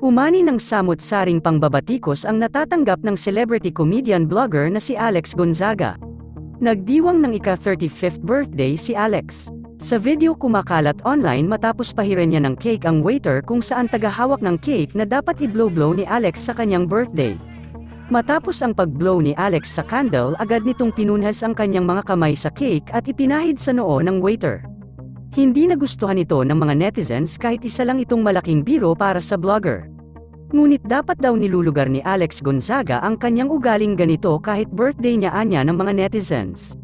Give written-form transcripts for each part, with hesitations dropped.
Umani ng samut-saring pangbabatikos ang natatanggap ng celebrity comedian blogger na si Alex Gonzaga. Nagdiwang ng ika-35th birthday si Alex. Sa video kumakalat online matapos pahiran niya ng cake ang waiter kung saan tagahawak ng cake na dapat i-blow-blow ni Alex sa kanyang birthday. Matapos ang pag-blow ni Alex sa candle, agad nitong pinunhas ang kanyang mga kamay sa cake at ipinahid sa noo ng waiter. Hindi nagustuhan ito ng mga netizens kahit isa lang itong malaking biro para sa blogger. Ngunit dapat daw nilulugar ni Alex Gonzaga ang kanyang ugaling ganito kahit birthday niya anya ng mga netizens.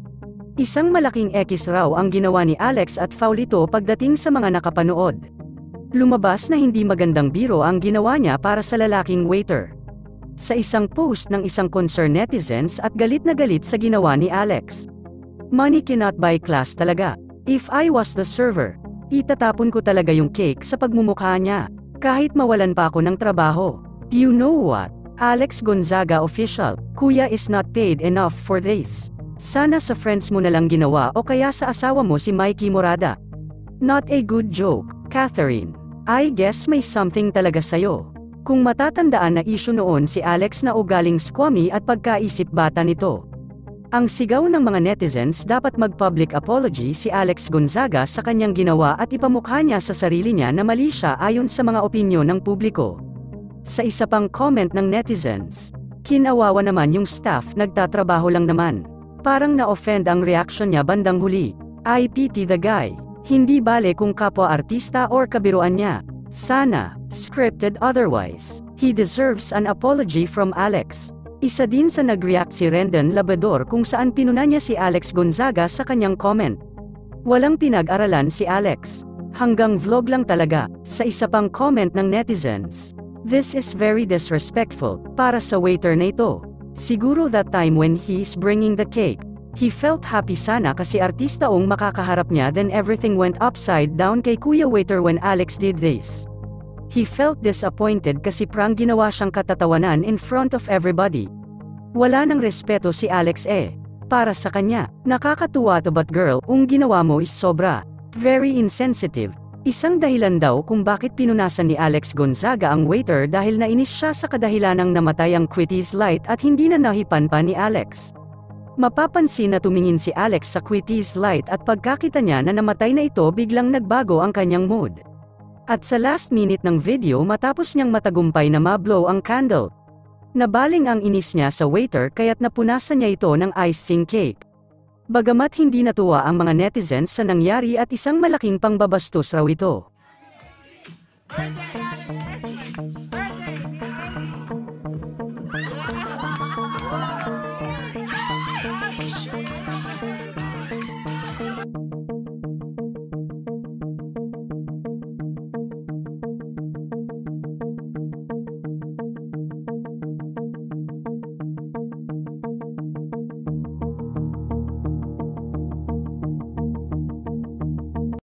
Isang malaking X raw ang ginawa ni Alex at foul ito pagdating sa mga nakapanood. Lumabas na hindi magandang biro ang ginawa niya para sa lalaking waiter. Sa isang post ng isang concerned netizens at galit na galit sa ginawa ni Alex. Money cannot buy class talaga. If I was the server, itatapon ko talaga yung cake sa pagmumukha niya. Kahit mawalan pa ako ng trabaho. You know what? Alex Gonzaga official, Kuya is not paid enough for this. Sana sa friends mo na lang ginawa o kaya sa asawa mo si Mikey Morada. Not a good joke, Catherine. I guess may something talaga sayo. Kung matatandaan na issue noon si Alex na ugaling squammy at pagkaisip bata nito. Ang sigaw ng mga netizens dapat mag-public apology si Alex Gonzaga sa kanyang ginawa at ipamukha niya sa sarili niya na mali siya ayon sa mga opinyon ng publiko. Sa isa pang comment ng netizens, kinawawa naman yung staff, nagtatrabaho lang naman. Parang na-offend ang reaction niya bandang huli. I pity the guy. Hindi bale kung kapwa artista or kabiruan niya. Sana, scripted otherwise. He deserves an apology from Alex. Isa din sa nag-react si Rendon Labrador kung saan pinuna niya si Alex Gonzaga sa kanyang comment. Walang pinag-aralan si Alex. Hanggang vlog lang talaga. Sa isa pang comment ng netizens. This is very disrespectful, para sa waiter na ito. Siguro that time when he's bringing the cake, he felt happy sana kasi artista ong makakaharap niya, then everything went upside down kay Kuya Waiter when Alex did this. He felt disappointed kasi prank ginawa siyang katatawanan in front of everybody. Wala nang respeto si Alex para sa kanya. Nakakatuwa to but girl, ginawa mo is sobra. Very insensitive. Isang dahilan daw kung bakit pinunasan ni Alex Gonzaga ang waiter dahil nainis siya sa kadahilanang namatay ang Quitis light at hindi na nahipan pa ni Alex. Mapapansin na tumingin si Alex sa Quitis light at pagkakita niya na namatay na ito biglang nagbago ang kanyang mood. At sa last minute ng video matapos niyang matagumpay na ma-blow ang candle. Nabaling ang inis niya sa waiter kaya't napunasan niya ito ng icing cake. Bagamat hindi natuwa ang mga netizens sa nangyari at isang malaking pangbabastos raw ito.